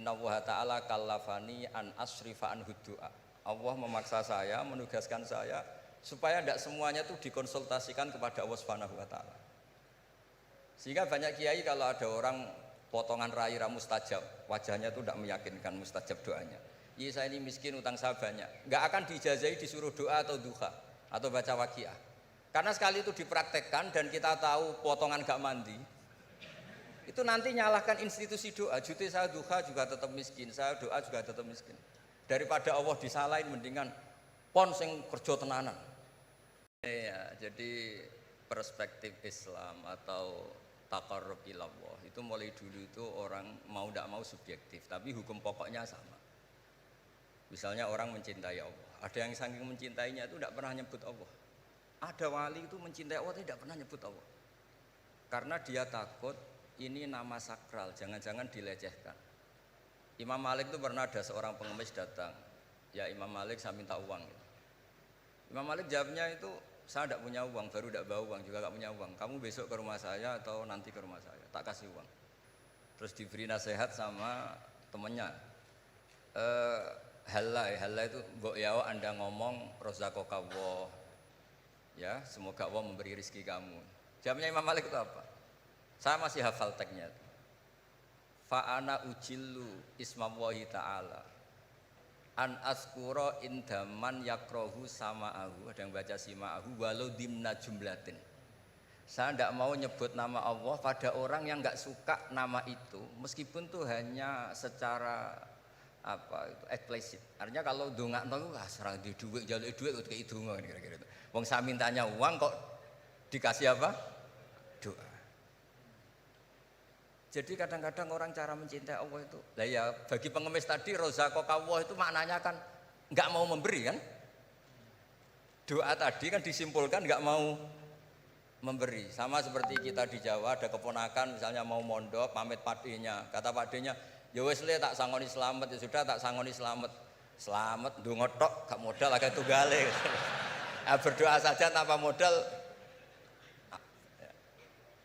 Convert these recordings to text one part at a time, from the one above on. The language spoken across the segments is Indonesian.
Innallaha ta'ala kallafani an asrifa an hudu'a. Allah memaksa saya, menugaskan saya supaya tidak semuanya itu dikonsultasikan kepada Allah Subhanahu wa taala. Sehingga banyak kiai kalau ada orang potongan rai mustajab, wajahnya itu tidak meyakinkan mustajab doanya. Iya, saya ini miskin, utang saya banyak. Nggak akan diijazahi disuruh doa atau duha atau baca waqiah. Karena sekali itu dipraktekkan dan kita tahu potongan gak mandi, itu nanti nyalahkan institusi doa. Jute saya duha juga tetap miskin, saya doa juga tetap miskin. Daripada Allah disalahin, mendingan pon sing kerja tenanan. Ya, jadi perspektif Islam atau taqarrub ilallah itu mulai dulu itu orang mau tidak mau subjektif, tapi hukum pokoknya sama. Misalnya orang mencintai Allah, ada yang saking mencintainya itu tidak pernah nyebut Allah. Ada wali itu mencintai Allah tidak pernah nyebut Allah, karena dia takut ini nama sakral, jangan-jangan dilecehkan. Imam Malik itu pernah ada seorang pengemis datang, ya Imam Malik saya minta uang. Imam Malik jawabnya itu, saya tidak punya uang, baru tidak bawa uang, juga tidak punya uang. Kamu besok ke rumah saya atau nanti ke rumah saya, tak kasih uang. Terus diberi nasihat sama temannya. Halal itu mbok yawa Anda ngomong rozaqakallah. Ya, semoga Allah memberi rezeki kamu. Jawabnya Imam Malik itu apa? Saya masih hafal teksnya. Fa'ana ujillu ismallahi ta'ala an askura indaman yakrohu sama'ahu. Ada yang baca sima'ahu walau dimna jumlatin. Saya tidak mau nyebut nama Allah pada orang yang nggak suka nama itu, meskipun tuh hanya secara apa itu eksplisit. Artinya kalau dongak itu serang di duit, jaluk duit kok kayak donga kira-kira itu. Wong saya mintanya uang kok dikasih apa? Doa. Jadi kadang-kadang orang cara mencintai Allah itu, lah ya bagi pengemis tadi rozaqakallah itu maknanya kan nggak mau memberi kan? Doa tadi kan disimpulkan nggak mau memberi. Sama seperti kita di Jawa ada keponakan misalnya mau mondok pamit padenya, kata padenya, ya wis le tak sangoni slamet, ya sudah tak sangoni slamet. Slamet ndonga tok gak modal agak tunggale. Nah, berdoa saja tanpa modal.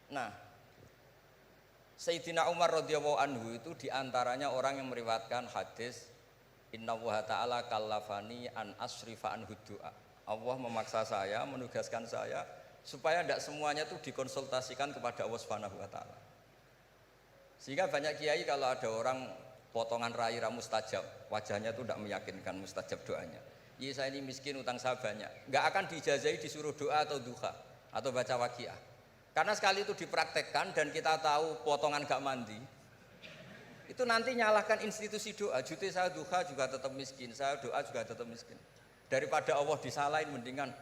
Nah, Sayyidina Umar radhiyallahu anhu itu diantaranya orang yang meriwayatkan hadis Innallaha ta'ala kallafani an asrifa an hudu'a. Allah memaksa saya, menugaskan saya supaya tidak semuanya itu dikonsultasikan kepada Allah Subhanahu wa taala. Sehingga banyak kiai kalau ada orang potongan rai mustajab, wajahnya itu tidak meyakinkan mustajab doanya. Iya, saya ini miskin, utang saya banyak. Nggak akan diijazahi disuruh doa atau duha atau baca waqiah. Karena sekali itu dipraktekkan dan kita tahu potongan gak mandi, itu nanti nyalahkan institusi doa. Jute saya duha juga tetap miskin, saya doa juga tetap miskin. Daripada Allah disalahin, mendingan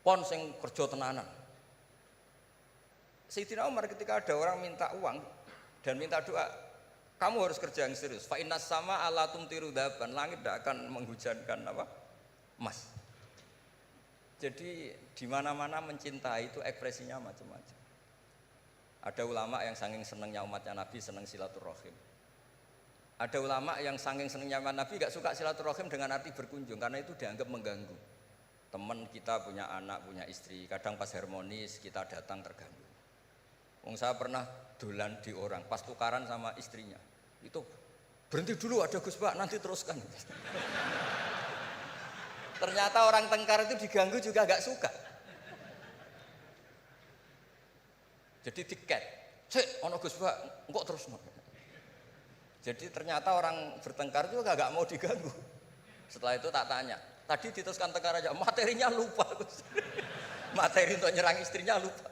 pon sing kerja tenanan. Sayyidina Umar ketika ada orang minta uang dan minta doa, kamu harus kerja yang serius. Fa innas sama ala tumtiru daban, langit tidak akan menghujankan apa? Emas. Jadi di mana-mana mencintai itu ekspresinya macam-macam. Ada ulama yang saking senengnya umatnya Nabi seneng silaturahim. Ada ulama yang saking senengnya umat Nabi gak suka silaturahim dengan arti berkunjung karena itu dianggap mengganggu. Teman kita punya anak, punya istri, kadang pas harmonis kita datang terganggu. Wong saya pernah dolan di orang, pas tukaran sama istrinya, itu berhenti dulu ada Gus Pak, nanti teruskan. Ternyata orang tengkar itu diganggu juga gak suka. Jadi tiket, cek, ono Gus Pak, kok terus no. Jadi ternyata orang bertengkar juga gak mau diganggu. Setelah itu tak tanya, tadi diteruskan tengkar aja, materinya lupa Gus. Materi untuk nyerang istrinya lupa.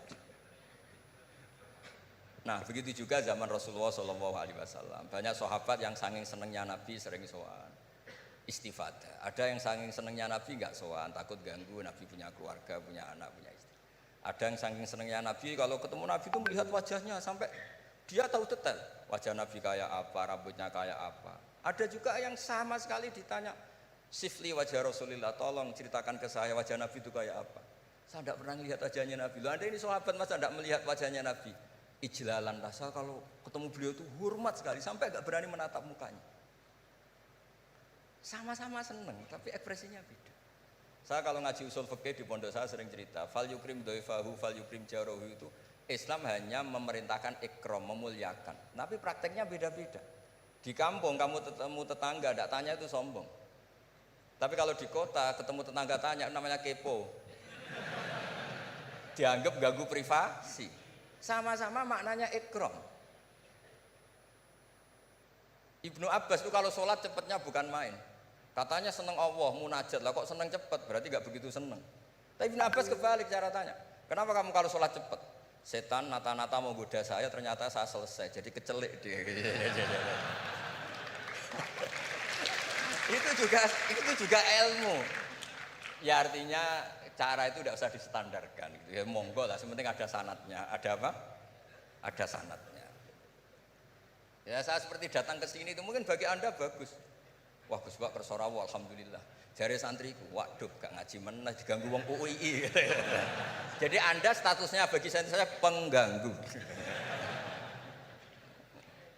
Nah begitu juga zaman Rasulullah SAW. Banyak sahabat yang saking senengnya Nabi sering sowan istifadah. Ada yang saking senengnya Nabi nggak sowan, takut ganggu. Nabi punya keluarga, punya anak, punya istri. Ada yang saking senengnya Nabi kalau ketemu Nabi itu melihat wajahnya sampai dia tahu detail wajah Nabi kayak apa, rambutnya kayak apa. Ada juga yang sama sekali ditanya sifli wajah Rasulullah, tolong ceritakan ke saya wajah Nabi itu kayak apa. Saya tidak pernah melihat wajahnya Nabi. Loh, Anda ini sahabat masa tidak melihat wajahnya Nabi? Ijlalan rasa kalau ketemu beliau itu hormat sekali sampai gak berani menatap mukanya. Sama-sama seneng tapi ekspresinya beda. Saya kalau ngaji usul fikih di pondok saya sering cerita fal yukrim dhaifahu fal yukrim jarahu, itu Islam hanya memerintahkan ikram, memuliakan, tapi prakteknya beda-beda. Di kampung kamu ketemu tetangga, tidak tanya itu sombong. Tapi kalau di kota ketemu tetangga tanya, namanya kepo. Dianggap ganggu privasi. Sama-sama maknanya ikram. Ibnu Abbas itu kalau sholat cepatnya bukan main. Katanya seneng Allah, munajat lah kok seneng cepet, berarti nggak begitu seneng. Tapi Ibnu Abbas kebalik cara tanya. Kenapa kamu kalau sholat cepet? Setan nata-nata mau goda saya, ternyata saya selesai, jadi kecelik dia. itu juga ilmu. Ya artinya cara itu tidak usah distandarkan. Gitu. Ya monggo lah, sepenting ada sanatnya. Ada apa? Ada sanatnya. Ya saya seperti datang ke sini itu mungkin bagi anda bagus. Wah Gus Pak kersorawo alhamdulillah. Jari santriku, waduh gak ngaji meneh diganggu wong UII. Jadi anda statusnya bagi saya pengganggu.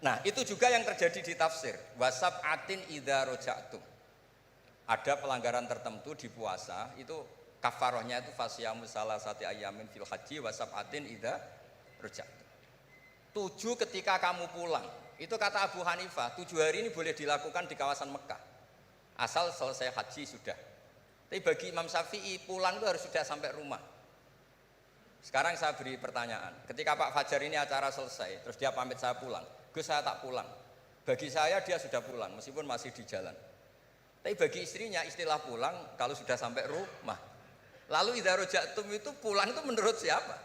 Nah itu juga yang terjadi di tafsir. Wasab atin idza roja'tum. Ada pelanggaran tertentu di puasa itu kafarohnya itu fasyamu salasati ayamin fil haji wasab atin idza roja'tum. 7 ketika kamu pulang. Itu kata Abu Hanifah, 7 hari ini boleh dilakukan di kawasan Mekah. Asal selesai haji sudah. Tapi bagi Imam Syafi'i pulang itu harus sudah sampai rumah. Sekarang saya beri pertanyaan. Ketika Pak Fajar ini acara selesai, terus dia pamit saya pulang. Gus saya tak pulang. Bagi saya dia sudah pulang meskipun masih di jalan. Tapi bagi istrinya istilah pulang kalau sudah sampai rumah. Lalu idza roja'tum itu pulang itu menurut siapa?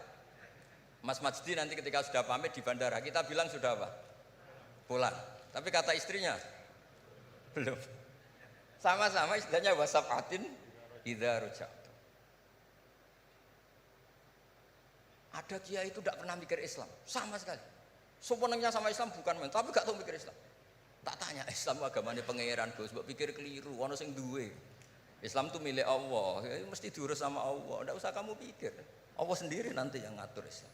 Mas Majdi nanti ketika sudah pamit di bandara kita bilang sudah apa? Pulang. Tapi kata istrinya belum. Sama-sama istilahnya wasafatin idza roja'tum. Ada kiai itu tidak pernah mikir Islam sama sekali. Sebenarnya sama Islam bukan main, tapi gak tahu mikir Islam. Tak tanya Islam agamanya pangeran Gus, mbok pikir keliru, ono sing duwe. Islam itu milik Allah, ya, mesti diurus sama Allah. Tidak usah kamu pikir. Allah sendiri nanti yang ngatur Islam.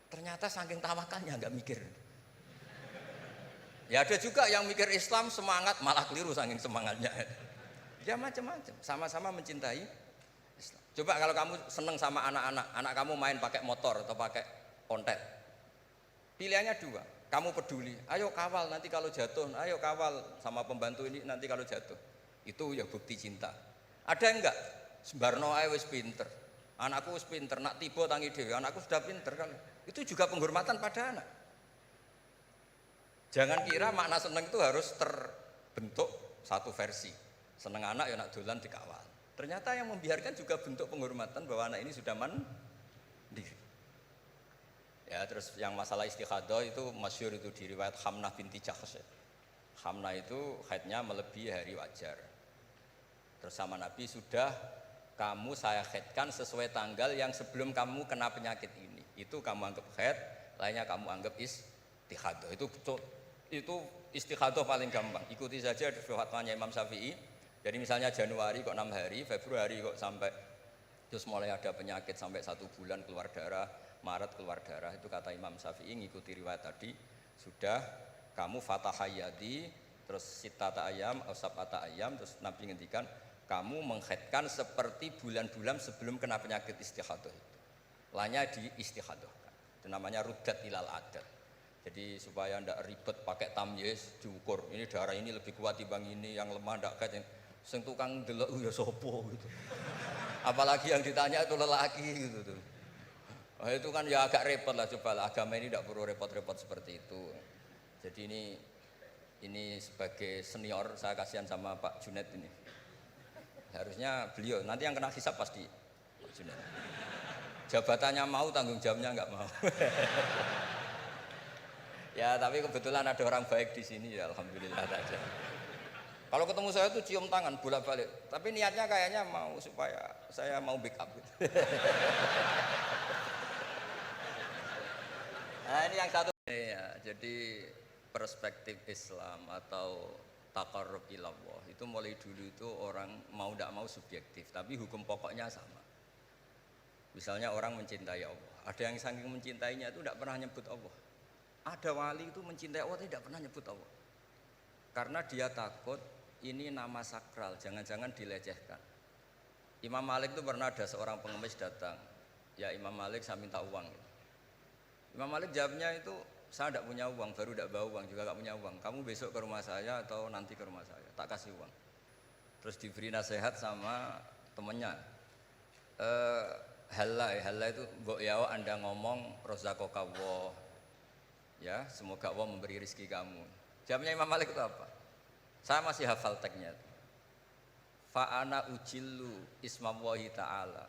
Ternyata saking tawakalnya nggak mikir. Ya ada juga yang mikir Islam semangat malah keliru saking semangatnya. Ya macam-macam. Sama-sama mencintai Islam. Coba kalau kamu seneng sama anak-anak, anak kamu main pakai motor atau pakai ontel. Pilihannya 2. Kamu peduli, ayo kawal nanti kalau jatuh, ayo kawal sama pembantu ini nanti kalau jatuh. Itu ya bukti cinta. Ada enggak? Sembarno ae wis pinter. Anakku wis pinter, nak tiba tangi dhewe, anakku sudah pinter kan. Itu juga penghormatan pada anak. Jangan kira makna seneng itu harus terbentuk satu versi. Seneng anak ya nak dolan dikawal. Ternyata yang membiarkan juga bentuk penghormatan bahwa anak ini sudah mandiri. Ya terus yang masalah istikhadah itu masyhur itu di riwayat Hamnah binti Jahsy. Hamnah itu haidnya melebihi hari wajar. Terus sama Nabi sudah kamu saya haidkan sesuai tanggal yang sebelum kamu kena penyakit ini. Itu kamu anggap haid, lainnya kamu anggap istikhadah. Itu istikhadah paling gampang. Ikuti saja fatwanya Imam Syafi'i. Jadi misalnya Januari kok 6 hari, Februari kok sampai terus mulai ada penyakit sampai 1 bulan keluar darah, Maret keluar darah. Itu kata Imam Syafi'i ngikuti riwayat tadi. Sudah kamu fatahayadi terus sitata ayam, sab'ata ayam, terus Nabi ngendikan kamu menghaidkan seperti bulan-bulan sebelum kena penyakit istikhadah itu. Lainnya di istikhadah. Itu namanya rudat ilal adat. Jadi supaya ndak ribet pakai tamyiz diukur. Ini darah ini lebih kuat dibanding ini, yang lemah ndak kayak sing tukang delok ya sapa gitu. Apalagi yang ditanya itu lelaki gitu tuh. Oh, itu kan ya agak repot lah, coba lah. Agama ini tidak perlu repot-repot seperti itu. Jadi ini sebagai senior saya kasihan sama Pak Junet ini. Harusnya beliau nanti yang kena hisab pasti Pak Junet. Jabatannya mau, tanggung jawabnya nggak mau. Ya tapi kebetulan ada orang baik di sini ya alhamdulillah saja. Kalau ketemu saya tuh cium tangan bolak-balik. Tapi niatnya kayaknya mau supaya saya mau backup gitu. Nah ini yang satu ya, jadi perspektif Islam atau taqarrub ilallah itu mulai dulu itu orang mau tidak mau subjektif, tapi hukum pokoknya sama. Misalnya orang mencintai Allah, ada yang saking mencintainya itu tidak pernah nyebut Allah. Ada wali itu mencintai Allah tidak pernah nyebut Allah, karena dia takut ini nama sakral, jangan-jangan dilecehkan. Imam Malik itu pernah ada seorang pengemis datang, ya Imam Malik saya minta uang. Imam Malik jawabnya itu saya tidak punya uang, baru tidak bawa uang, juga tidak punya uang. Kamu besok ke rumah saya atau nanti ke rumah saya, tak kasih uang. Terus diberi nasihat sama temannya. Halla itu mbok yawa Anda ngomong rozaqakallah. Ya, semoga Allah memberi rezeki kamu. Jawabnya Imam Malik itu apa? Saya masih hafal teksnya. Fa'ana ujillu ismallahi ta'ala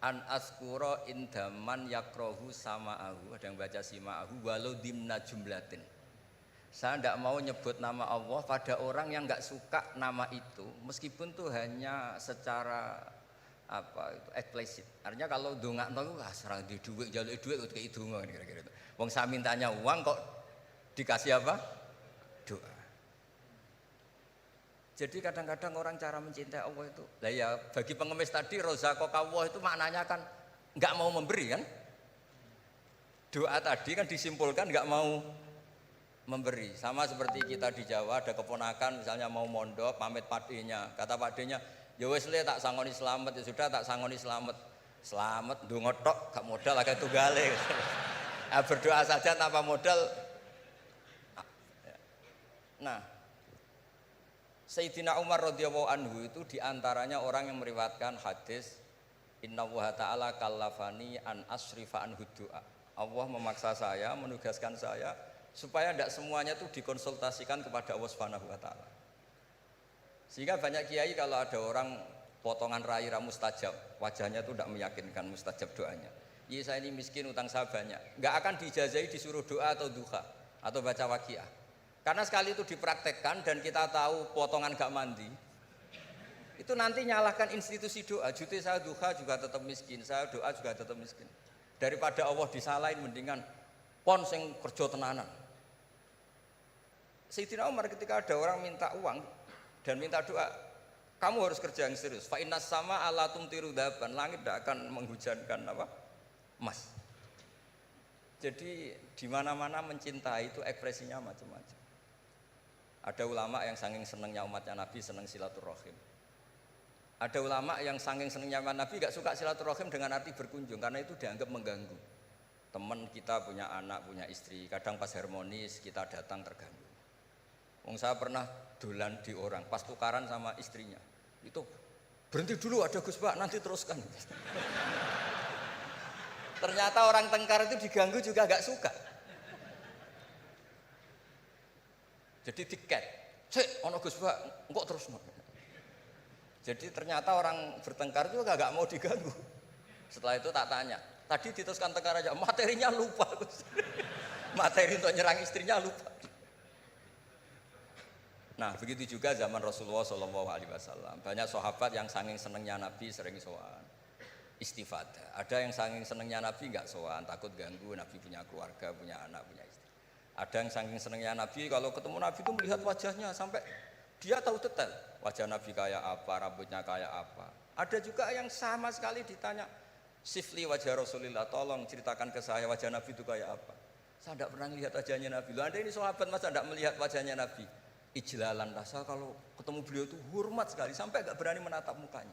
an askura indaman yakrohu sama'ahu. Ada yang baca sima'ahu walau dimna jumlatin. Saya tidak mau nyebut nama Allah pada orang yang nggak suka nama itu, meskipun tuh hanya secara apa itu eksplisit. Artinya kalau dongakno itu serang di duit, jaluk duit kok kayak donga kira-kira itu. Wong saya mintanya uang kok dikasih apa? Doa. Jadi kadang-kadang orang cara mencintai Allah itu, lah ya bagi pengemis tadi rozaqakallah itu maknanya kan nggak mau memberi kan? Doa tadi kan disimpulkan nggak mau memberi. Sama seperti kita di Jawa ada keponakan misalnya mau mondok pamit padenya, kata padenya ya wis le tak sangoni slamet, ya sudah tak sangoni slamet. Slamet ndonga tok gak modal akeh tunggale. Nah, berdoa saja tanpa modal. Nah, Sayyidina Umar radhiyallahu anhu itu diantaranya orang yang meriwayatkan hadis Innallaha ta'ala kallafani an asrifa an du'a. Allah memaksa saya, menugaskan saya supaya tidak semuanya itu dikonsultasikan kepada Allah Subhanahu wa taala. Sehingga banyak kiai kalau ada orang potongan rai mustajab, wajahnya itu tidak meyakinkan mustajab doanya. Iya saya ini miskin, utang saya banyak. Enggak akan dijazahi disuruh doa atau duha atau baca waqiah. Karena sekali itu dipraktekkan dan kita tahu potongan gak mandi, itu nanti nyalahkan institusi doa. Jute saya duha juga tetap miskin, saya doa juga tetap miskin. Daripada Allah disalahin mendingan pon sing kerja tenanan. Sayyidina Umar ketika ada orang minta uang dan minta doa, kamu harus kerja yang serius. Fa innas sama ala tumtiru daban, langit tidak akan menghujankan apa? Emas. Jadi di mana-mana mencintai itu ekspresinya macam-macam. Ada ulama yang saking senengnya umatnya Nabi seneng silaturahim. Ada ulama yang saking senengnya umat Nabi gak suka silaturahim dengan arti berkunjung karena itu dianggap mengganggu. Teman kita punya anak, punya istri, kadang pas harmonis kita datang terganggu. Wong saya pernah dolan di orang, pas tukaran sama istrinya, itu berhenti dulu ada Gus Pak, nanti teruskan. Ternyata orang tengkar itu diganggu juga gak suka. Jadi tiket, cek, ono Gus Pak, kok terus no. Jadi ternyata orang bertengkar juga gak mau diganggu. Setelah itu tak tanya, tadi diteruskan tengkar aja, materinya lupa Gus. Materi untuk nyerang istrinya lupa. Nah begitu juga zaman Rasulullah SAW. Banyak sahabat yang saking senengnya Nabi sering sowan istifadah. Ada yang saking senengnya Nabi nggak sowan, takut ganggu. Nabi punya keluarga, punya anak, punya istri. Ada yang saking senengnya Nabi kalau ketemu Nabi itu melihat wajahnya sampai dia tahu detail wajah Nabi kayak apa, rambutnya kayak apa. Ada juga yang sama sekali ditanya sifli wajah Rasulullah, tolong ceritakan ke saya wajah Nabi itu kayak apa. Saya tidak pernah melihat wajahnya Nabi. Loh, Anda ini sahabat masa tidak melihat wajahnya Nabi? Ijlalan rasa kalau ketemu beliau itu hormat sekali sampai gak berani menatap mukanya.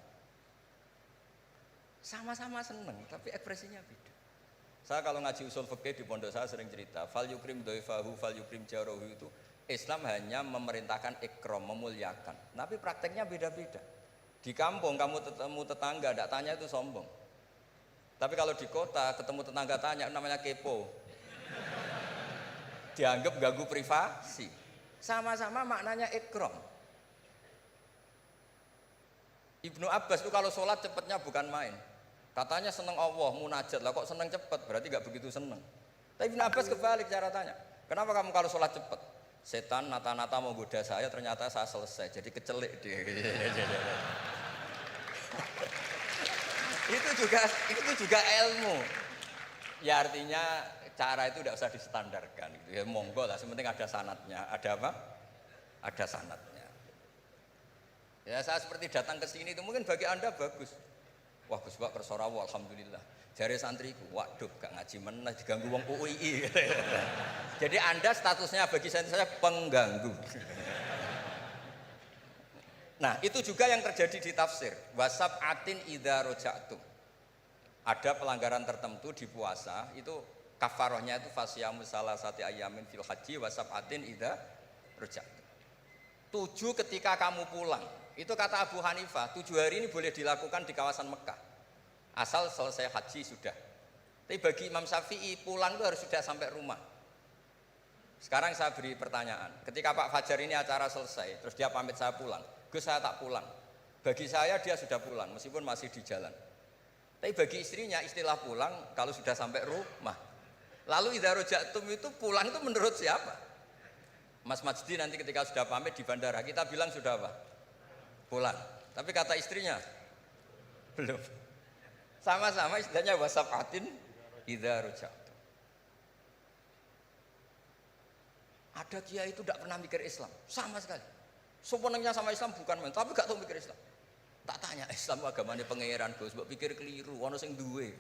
Sama-sama seneng tapi ekspresinya beda. Saya kalau ngaji usul fikih di pondok saya sering cerita fal yukrim dhaifahu fal yukrim jarahu, itu Islam hanya memerintahkan ikram, memuliakan. Tapi prakteknya beda-beda. Di kampung kamu ketemu tetangga tidak tanya itu sombong. Tapi kalau di kota ketemu tetangga tanya namanya kepo. Dianggap ganggu privasi. Sama-sama maknanya ikram. Ibnu Abbas itu kalau sholat cepatnya bukan main. Katanya seneng Allah, munajat lah kok seneng cepat, berarti gak begitu seneng. Tapi Ibnu Abbas kebalik cara tanya. Kenapa kamu kalau sholat cepat? Setan nata-nata mau goda saya, ternyata saya selesai, jadi kecelik dia. itu juga ilmu. Ya artinya cara itu tidak usah distandarkan gitu. Ya monggo lah, sepenting ada sanatnya. Ada apa? Ada sanatnya. Ya saya seperti datang ke sini itu mungkin bagi Anda bagus. Wah Gus Pak kersorawo alhamdulillah. Jari santriku, waduh gak ngaji meneh diganggu wong UII. Jadi Anda statusnya bagi saya pengganggu. Nah, itu juga yang terjadi di tafsir. Wasab'atin idza raja'tum. Ada pelanggaran tertentu di puasa itu kafarohnya itu fasyamu salasati ayamin fil haji wa sab'atin idza raja'tum. 7 ketika kamu pulang. Itu kata Abu Hanifah, 7 hari ini boleh dilakukan di kawasan Mekah. Asal selesai haji sudah. Tapi bagi Imam Syafi'i pulang itu harus sudah sampai rumah. Sekarang saya beri pertanyaan, ketika Pak Fajar ini acara selesai, terus dia pamit saya pulang, Gus saya tak pulang. Bagi saya dia sudah pulang, meskipun masih di jalan. Tapi bagi istrinya istilah pulang kalau sudah sampai rumah. Lalu idza raja'tum itu pulang itu menurut siapa? Mas Majdi nanti ketika sudah pamit di bandara, kita bilang sudah apa? Pulang. Tapi kata istrinya, belum. Sama-sama istilahnya wasafatin idza raja'tum. Ada kiai itu tidak pernah mikir Islam, sama sekali. Sebenarnya sama Islam bukan main, tapi gak tahu mikir Islam. Tak tanya Islam agamanya pangeran Gus, mbok pikir keliru, ono sing duwe.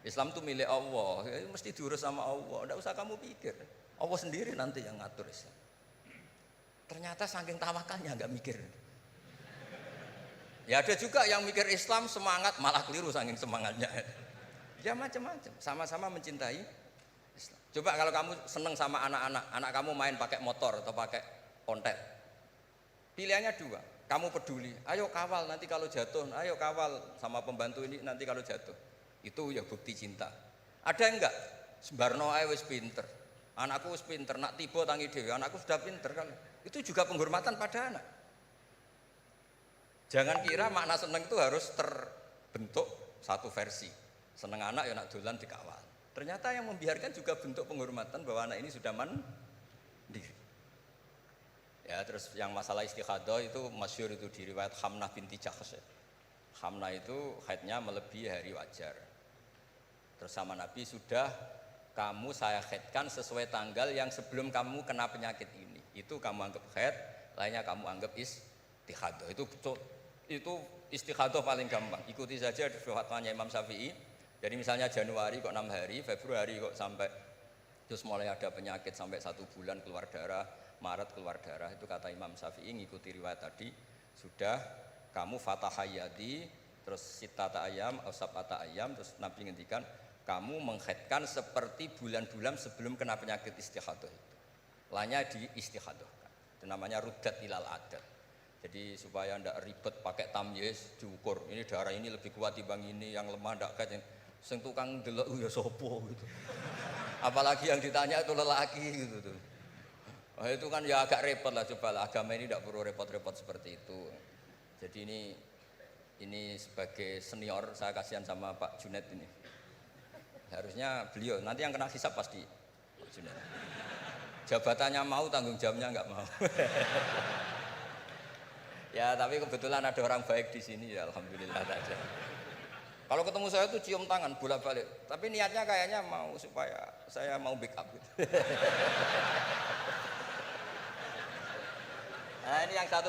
Islam itu milik Allah, ya, mesti diurus sama Allah. Tidak usah kamu pikir, Allah sendiri nanti yang ngatur Islam. Ternyata saking tawakalnya nggak mikir. Ya ada juga yang mikir Islam semangat malah keliru saking semangatnya. Ya macam-macam, sama-sama mencintai Islam. Coba kalau kamu seneng sama anak-anak, anak kamu main pakai motor atau pakai ontel. Pilihannya 2, kamu peduli, ayo kawal nanti kalau jatuh, ayo kawal sama pembantu ini nanti kalau jatuh. Itu ya bukti cinta. Ada enggak? Sembarno ae wis pinter. Anakku wis pinter, nak tiba tangi dhewe, anakku sudah pinter kan. Itu juga penghormatan pada anak. Jangan kira makna seneng itu harus terbentuk satu versi. Seneng anak ya nak dolan dikawal. Ternyata yang membiarkan juga bentuk penghormatan bahwa anak ini sudah mandiri. Ya terus yang masalah istikhadah itu masyhur itu di riwayat Hamnah binti Jahsy. Hamnah itu haidnya melebihi hari wajar. Terus sama Nabi sudah kamu saya haidkan sesuai tanggal yang sebelum kamu kena penyakit ini. Itu kamu anggap haid, lainnya kamu anggap istikhadah. Itu istikhadah paling gampang. Ikuti saja fatwanya Imam Syafi'i. Jadi misalnya Januari kok 6 hari, Februari kok sampai terus mulai ada penyakit sampai 1 bulan keluar darah, Maret keluar darah, itu kata Imam Syafi'i ngikuti riwayat tadi sudah kamu fatahayati terus sitata ayam, sab'ata ayam, terus Nabi ngendikan kamu menghaidkan seperti bulan-bulan sebelum kena penyakit istikhadah itu. Lainnya di istikhadah. Itu namanya rudat ilal adat. Jadi supaya ndak ribet pakai tamyiz diukur. Ini darah ini lebih kuat dibanding ini, yang lemah ndak kayak sing tukang delok ya sapa gitu. Apalagi yang ditanya itu lelaki gitu tuh. Oh, itu kan ya agak repot lah, coba lah, agama ini tidak perlu repot-repot seperti itu. Jadi ini sebagai senior saya kasihan sama Pak Junet ini. Harusnya beliau nanti yang kena hisab pasti Pak Junet. Jabatannya mau, tanggung jawabnya nggak mau. Ya tapi kebetulan ada orang baik di sini ya alhamdulillah saja. Kalau ketemu saya tuh cium tangan bolak-balik, tapi niatnya kayaknya mau supaya saya mau backup gitu. Nah ini yang satu